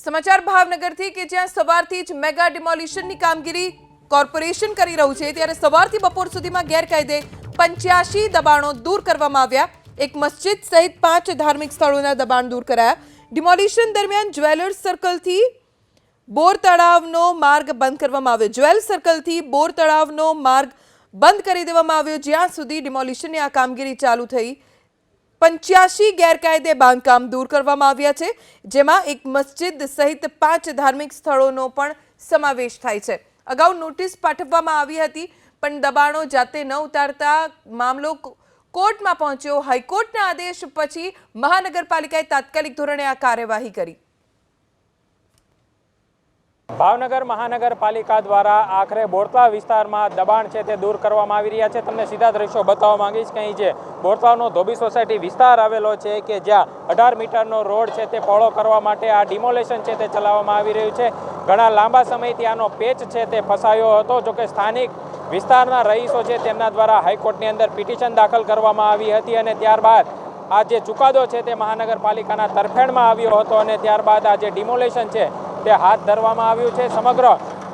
સમાચાર ભાવનગરથી કે જ્યાં સવારથી જ મેગા ડિમોલિશનની કામગીરી કોર્પોરેશન કરી રહ્યું છે, ત્યારે સવારથી બપોર સુધીમાં ગેરકાયદે 85 દબાણો દૂર કરવામાં આવ્યા। એક મસ્જિદ સહિત 5 ધાર્મિક સ્થળોના દબાણ દૂર કરાયા। ડિમોલિશન દરમિયાન જ્વેલર્સ સર્કલથી બોર તળાવનો માર્ગ બંધ કરવામાં આવ્યો। જ્વેલ સર્કલથી બોર તળાવનો માર્ગ બંધ કરી દેવામાં આવ્યો જ્યાં સુધી ડિમોલિશનની આ કામગીરી ચાલુ થઈ। 85 ગેરકાયદે બાંધકામ દૂર કરવામાં આવ્યા છે, જેમાં એક મસ્જિદ સહિત 5 ધાર્મિક સ્થળોનો પણ સમાવેશ થાય છે। અગાઉ નોટિસ પાઠવવામાં આવી હતી, પણ દબાણો જાતે ન ઉતારતા મામલો કોર્ટમાં પહોંચ્યો। હાઈકોર્ટના આદેશ પછી મહાનગરપાલિકાએ તાત્કાલિક ધોરણે આ કાર્યવાહી કરી। ભાવનગર મહાનગરપાલિકા દ્વારા આખરે બોરતળાવ વિસ્તારમાં દબાણ છે તે દૂર કરવામાં આવી રહ્યા છે। તમને સીધા દ્રશ્યો બતાવવા માંગીશ કે અહીં જે બોરતળાવનો ધોબી સોસાયટી વિસ્તાર આવેલો છે કે જ્યાં 18 મીટરનો રોડ છે તે પહોળો કરવા માટે આ ડિમોલેશન છે તે ચલાવવામાં આવી રહ્યું છે। ઘણા લાંબા સમયથી આનો પેચ છે તે ફસાયો હતો, જોકે સ્થાનિક વિસ્તારના રહીશો છે તેમના દ્વારા હાઈકોર્ટની અંદર પિટિશન દાખલ કરવામાં આવી હતી અને ત્યારબાદ આ જે ચુકાદો છે તે મહાનગરપાલિકાના તરફેણમાં આવ્યો હતો અને ત્યારબાદ આ જે ડિમોલેશન છે તે હાથ ધરવામાં આવ્યું છે। સમગ્ર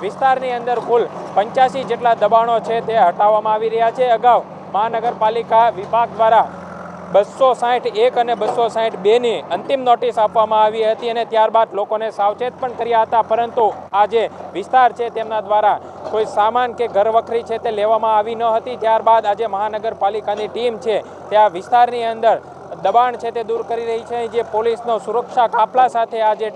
વિસ્તારની અંદર કુલ 85 જેટલા દબાણો છે તે હટાવવામાં આવી રહ્યા છે। અગાઉ મહાનગરપાલિકા વિભાગ દ્વારા 261 અને 262 ની અંતિમ નોટિસ આપવામાં આવી હતી અને ત્યારબાદ લોકોને સાવચેત પણ કર્યા હતા, પરંતુ આ જે વિસ્તાર છે તેમના દ્વારા કોઈ સામાન કે ઘરવખરી છે તે લેવામાં આવી ન હતી। ત્યારબાદ આજે મહાનગરપાલિકાની ટીમ છે તે આ વિસ્તારની અંદર દબાણ છે તે દૂર કરી રહી છે। જે પોલીસનો સુરક્ષા કાફલા સાથે આ જે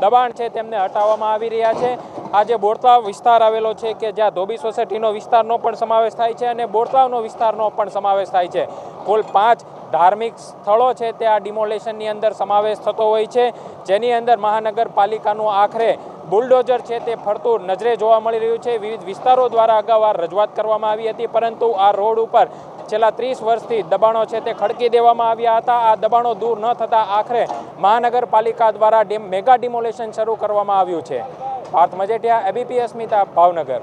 દબાણ છે તેમને હટાવવામાં આવી રહ્યા છે। આ જે બોરતળાવ વિસ્તાર આવેલો છે કે જ્યાં ધોબી સોસાયટીનો વિસ્તારનો પણ સમાવેશ થાય છે અને બોરતળાવનો વિસ્તારનો પણ સમાવેશ થાય છે। કુલ 5 ધાર્મિક સ્થળો છે તે આ ડિમોલેશનની અંદર સમાવેશ થતો હોય છે, જેની અંદર મહાનગરપાલિકાનું આખરે બુલડોઝર છે તે ફરતું નજરે જોવા મળી રહ્યું છે। વિવિધ વિસ્તારો દ્વારા અગાઉ આ રજૂઆત કરવામાં આવી હતી, પરંતુ આ રોડ ઉપર છેલ્લા 30 વર્ષથી દબાણો છે તે ખડકી દેવામાં આવ્યા હતા। આ દબાણો દૂર ન થતાં આખરે મહાનગરપાલિકા દ્વારા મેગા ડિમોલેશન શરૂ કરવામાં આવ્યું છે। પાર્થ મજેઠિયા, ABP અસ્મિતા, ભાવનગર।